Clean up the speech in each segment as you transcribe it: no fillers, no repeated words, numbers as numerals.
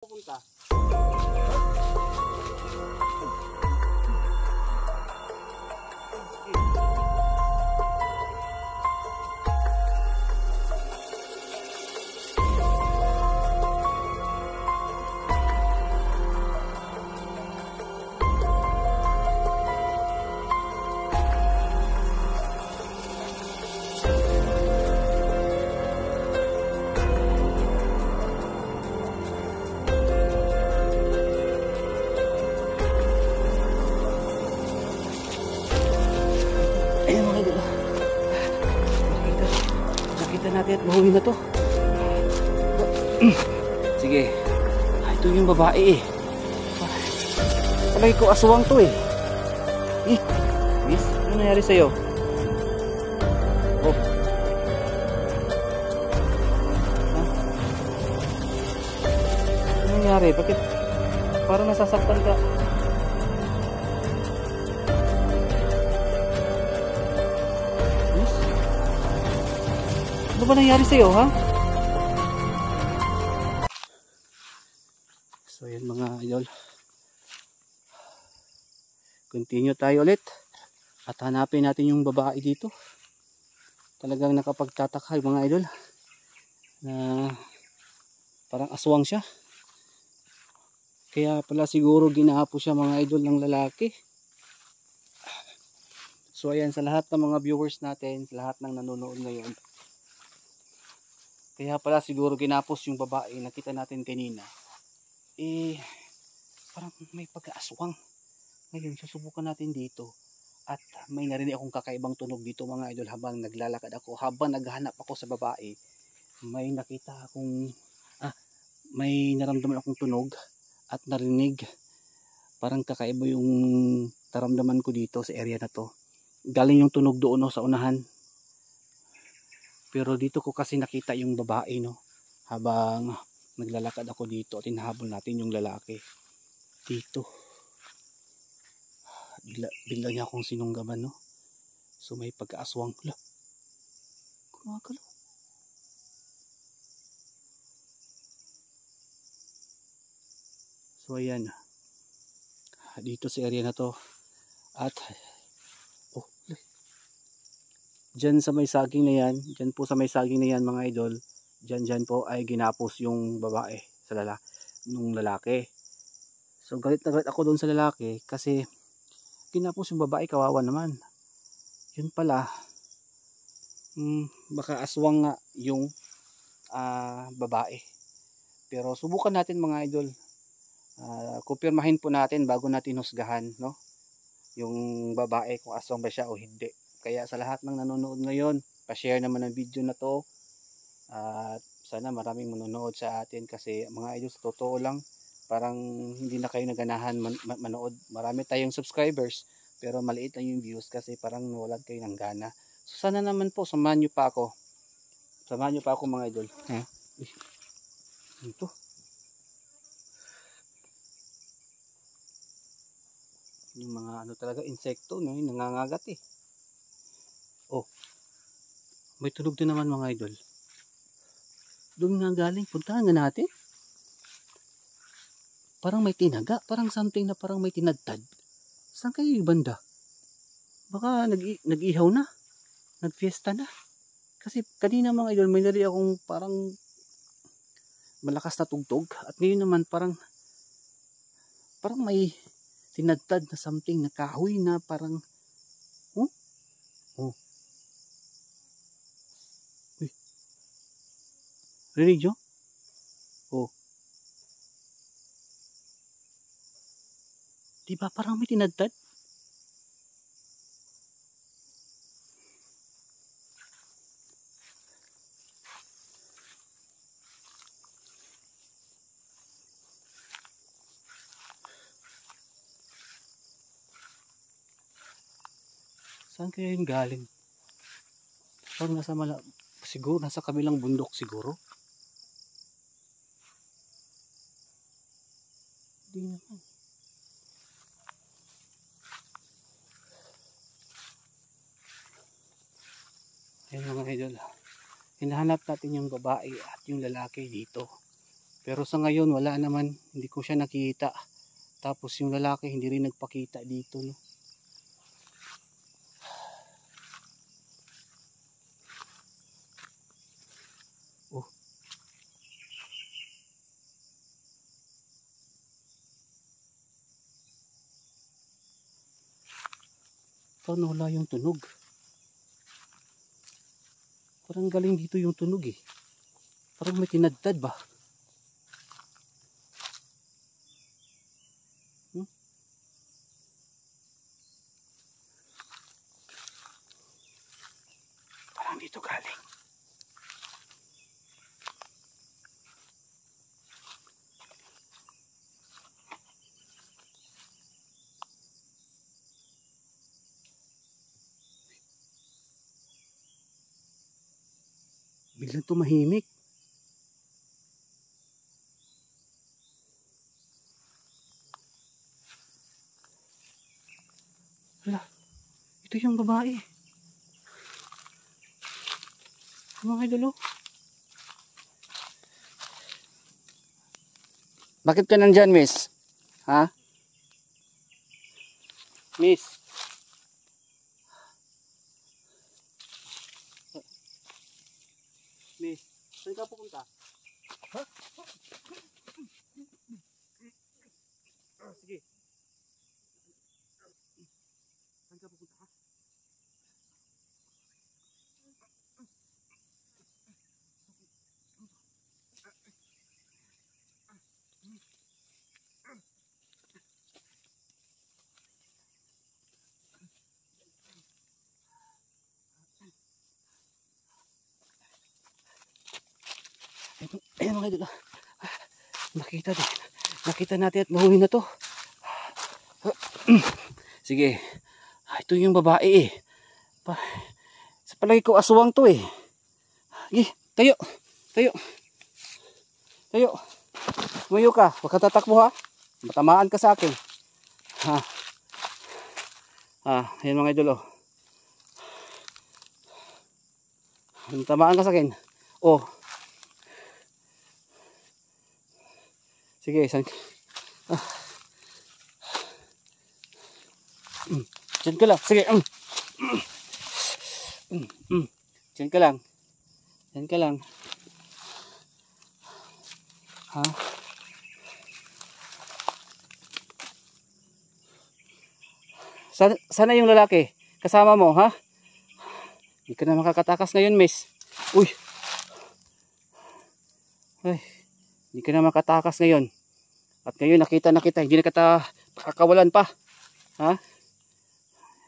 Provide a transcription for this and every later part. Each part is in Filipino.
Pupunta. Ayan mga idol, nakita natin at mahuwi na to. Sige, ito yung babae eh. Palagi ko aswang to eh. Miss, ano nangyari sa'yo? Oh. Ano nangyari? Bakit parang nasasaktan ka? Ano ba nangyari sa'yo, ha? So, yan mga idol. Continue tayo ulit. At hanapin natin yung babae dito. Talagang nakapagtataka yung mga idol. Na parang aswang siya. Kaya pala siguro ginapo siya mga idol ng lalaki. So, ayan sa lahat ng mga viewers natin, sa lahat ng nanonood ngayon. Kaya pala siguro ginapos yung babae nakita natin kanina. Parang may pagka-aswang. Ngayon susubukan natin dito. At may narinig akong kakaibang tunog dito mga idol habang naglalakad ako. Habang naghahanap ako sa babae, may nakita akong may naramdaman akong tunog at narinig. Parang kakaiba yung naramdaman ko dito sa area na to. Galing yung tunog doon sa unahan. Pero dito ko kasi nakita yung babae no. Habang naglalakad ako dito at hinahabol natin yung lalaki. Dito. Bigla niya akong sinunggaban no. So may pagkaaswang. Gumagalaw. So ayan. Dito sa area na to. At dyan sa may saging na yan, dyan po sa may saging na yan mga idol, dyan po ay ginapos yung babae sa nung lalaki. So galit na galit ako doon sa lalaki kasi ginapos yung babae, kawawa naman. Yun pala, baka aswang nga yung babae. Pero subukan natin mga idol. Kumpirmahin po natin bago natin husgahan no? Yung babae kung aswang ba siya o hindi. Kaya sa lahat ng nanonood ngayon, pa-share naman ang video na to. At sana maraming manonood sa atin kasi mga idol sa totoo lang, parang hindi na kayo naganahan manood. Marami tayong subscribers pero maliit lang yung views kasi parang nawalan kayo ng gana. So sana naman po, samahan nyo pa ako. Samahan nyo pa ako mga idol. Ito. Yung mga ano talaga, insekto, no? Nangangagat eh. Oh, may tunog din naman mga idol. Doon nga galing, puntahan nga natin. Parang may tinaga, parang something na parang may tinadtad. Saan kayo yung banda? Baka nag-ihaw na, nagfiesta na. Kasi kanina mga idol, may nari akong parang malakas na tugtog. At ngayon naman parang may tinadtad na something, na kahoy na parang, rinig nyo? Diba parang may tinadtad? Saan kaya yung galing? Parang siguro nasa kabilang bundok siguro. Hindi naman. Ayan mga idol. Hinahanap natin yung babae at yung lalaki dito. Pero sa ngayon wala naman, hindi ko siya nakita. Tapos yung lalaki hindi rin nagpakita dito, no. Oh. Paano wala yung tunog? Parang galing dito yung tunog eh. Parang may tinadtad ba? Parang dito galing. Biglang tumahimik. Hala, ito yung babae. Mga idol, oh. Bakit ka nandyan, miss? Ha? Miss? Miss, saan ka pupunta? Ha? Sige. Saan ka pupunta? Ayan mga idol, nakita natin at nahuli na to. Sige, ito yung babae eh. Sa palagi ko aswang to eh. Sige, tayo. Tumayo ka, huwag ka tatakbo ha. Matamaan ka sa akin. Ayan mga idol, oh. Matamaan ka sa akin. Oh. Sige, saan ka? Diyan ka lang. Sige. Diyan ka lang. Ha? Sana yung lalaki kasama mo, ha? Hindi ka na makakatakas ngayon, miss. Uy. Ay. Hindi ka na makatakas ngayon. At ngayon nakita na kita, hindi na kita pakakawalan pa. Ha?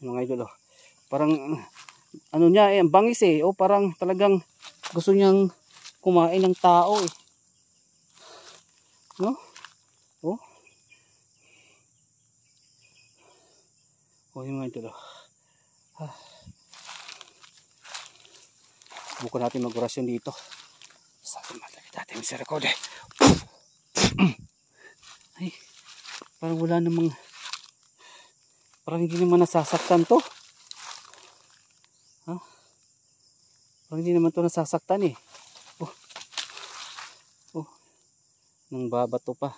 Mga idol, oh. Parang ano niya eh, ang bangis eh. Oh, parang talagang gusto niyang kumain ng tao eh. No? Oh. Oh, yung mga idol, oh. Subukan natin mag-orasyon dito. Sa ating natin misericordia. Ay, parang wala namang, parang hindi naman nasasaktan to. Ha? Parang hindi naman to nasasaktan eh. Oh, nang babato pa.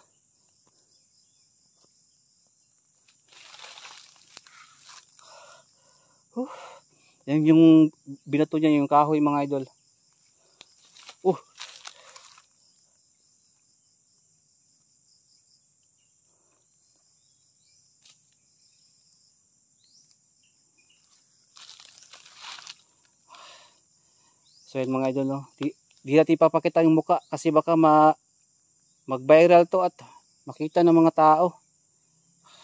Yan yung binato niya yung kahoy mga idol. So yan mga idol, no? Di natin ipapakita yung muka kasi baka mag-viral to at makita ng mga tao.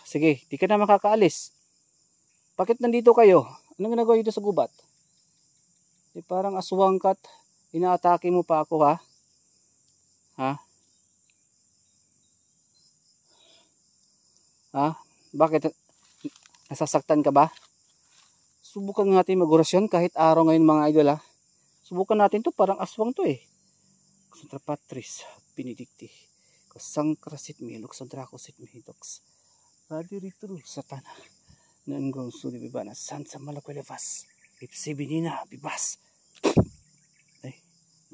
Sige, di ka na makakaalis. Bakit nandito kayo? Anong ginagawa dito sa gubat? Di parang aswang kat, inaatake mo pa ako ha? Ha? Ha? Bakit? Nasasaktan ka ba? Subukan natin mag-orasyon kahit araw ngayon mga idol ha. Subukan natin to, parang aswang to eh. Contra Patris, Benedicti, Sancrasit me, Luxodracosit me, Dox, Radiritru, Satana, Nanggong Sudi Bibana, Sansa Malakwelevas, Ipsi Binina, Bibas. Ay,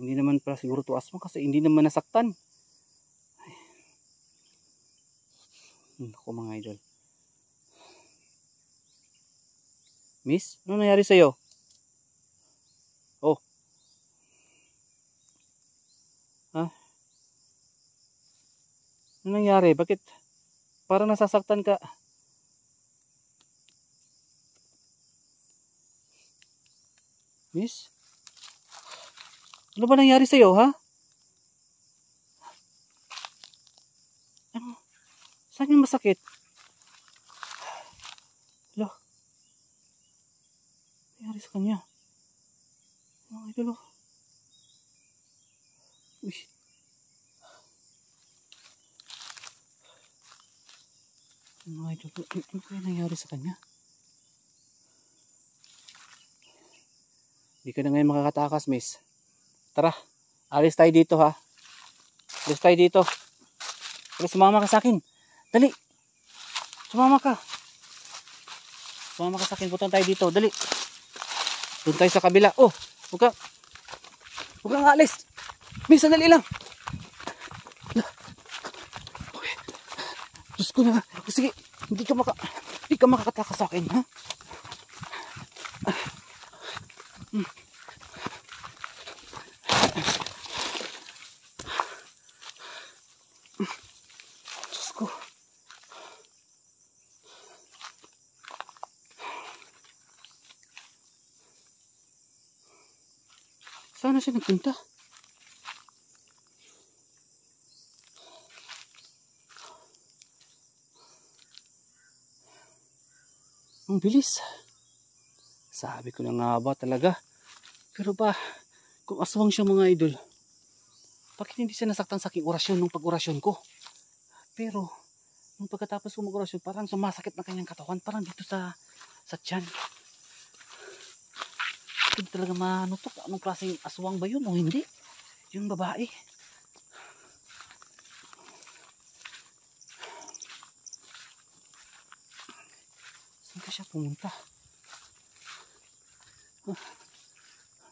hindi naman pala siguro to aswang kasi hindi naman nasaktan. Ako mga idol. Miss, ano nangyari sa'yo? Oh. Ha? Ano nangyari? Bakit parang nasasaktan ka? Miss? Ano ba nangyari sa'yo, ha? Ano? Saan yung masakit? Hala? Ano nangyari sa kanya? Mga idol, oh. Uy. Mga idol, ano kaya nangyari sa kanya? Hindi ka na ngayon makakatakas, miss. Tara, alis tayo dito, ha? Alis tayo dito. Pero sumama ka sa akin. Dali. Sumama ka. Sumama ka sa akin. Punta tayo dito. Dali. Doon tayo sa kabila. Oh, huwag kang alis. Miss, sandali lang. Okay. Diyos ko na. Sige, hindi ka makakatakas sa akin, ha? Diyos ko. Saan na siya nagpunta? Ang bilis. Sabi ko na nga ba talaga. Pero ba, kung aswang siya mga idol, bakit hindi siya nasaktan sa aking orasyon nung pag-orasyon ko? Pero, nung pagkatapos ko mag-orasyon, parang sumasakit na kanyang katawan. Parang dito sa tiyan. Hindi talaga manutok. Anong klaseng aswang ba yun o hindi? Yung babae. Saan ka siya pumunta?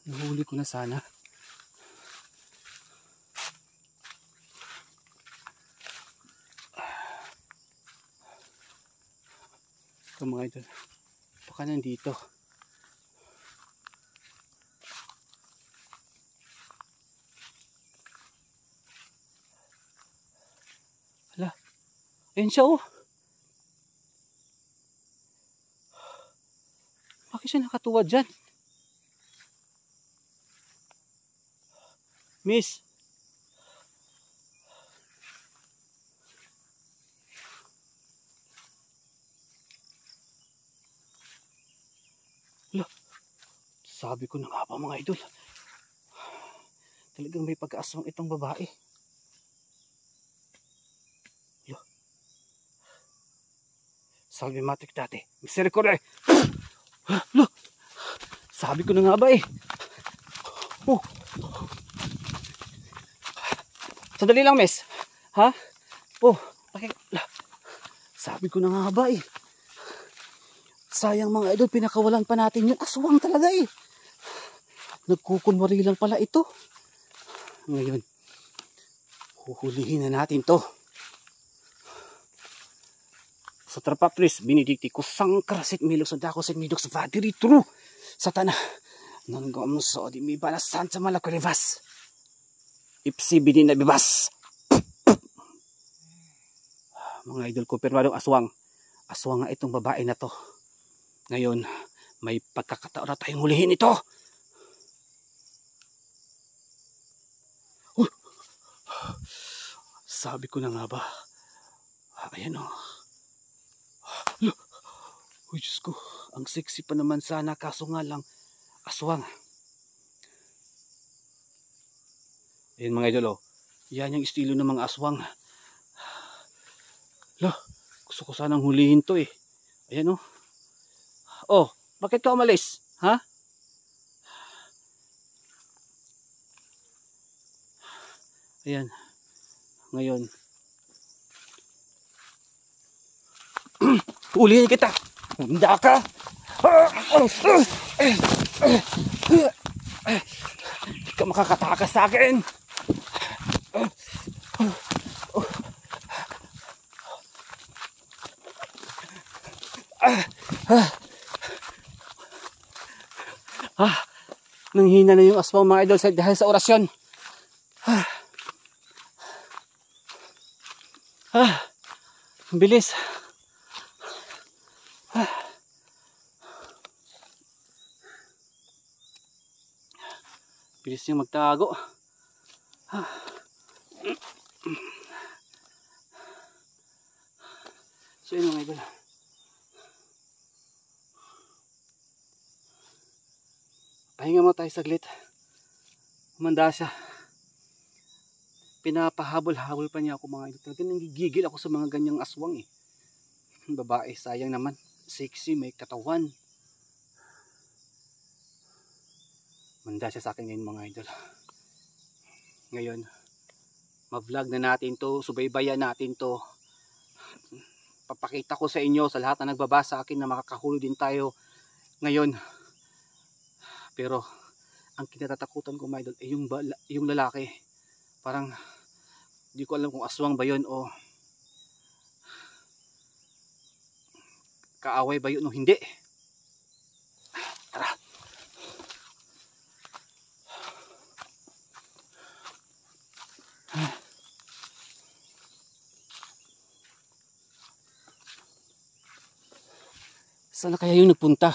Nahuli ko na sana. Ito mga idol. Baka nandito. Hala. Ayun siya oh. Bakit siya nakatuwa dyan? Miss. Hala. Sabi ko na nga pa mga idol. Talagang may pagkaaswang itong babae. Hala. Salve matik dati. Misericorde. Hala. Sabi ko na nga ba eh. Oh. Sandali lang, miss. Ha? Oh, sabi ko na nga ba eh. Sayang mga idol, pinakawalan pa natin yun. Aswang talaga eh. Nagkukunwari lang pala ito. Ngayon, huhulihin na natin to. Sa trapapris, binidikti ko sang karasit milok sa dako sa midok sa vadiri true. Satana, nanggom so di mi balasan sa malakulivas. Ipsi binin na bibas. Mga idol ko, perwadong aswang. Aswang nga itong babae na to. Ngayon, may pagkakataon na tayong hulihin ito. Sabi ko na nga ba. Ayan o. Uy, Diyos ko. Ang sexy pa naman sana. Kaso nga lang, aswang. Ayan mga idol o. Yan yung estilo ng mga aswang. Gusto ko sanang hulihin to eh. Ayan o. Oh, bakit ka umalis? Ha? Ayan. Ngayon. Hulihin kita. Hunda ka. Hindi ka makakatakas sa akin. Nanghina na yung aswang mga idol dahil sa orasyon. Ang bilis. Bilis niyang magtago. So yun mga idol. Pahinga mo tayo saglit. Humanda siya. Pinapahabol-habol pa niya ako mga idol. Talagang nanggigigil ako sa mga ganyang aswang eh. Babae, sayang naman. Sexy, may katawan. Manda siya sa akin ngayon mga idol. Ngayon, ma-vlog na natin to, subaybayan natin to. Papakita ko sa inyo, sa lahat na nagbabasa akin na makakahuli din tayo ngayon. Pero ang kinatatakutan ko mga idol ay yung lalaki. Parang hindi ko alam kung aswang ba yun o kaaway ba yun o hindi. Tara. Sana kaya yung nagpunta?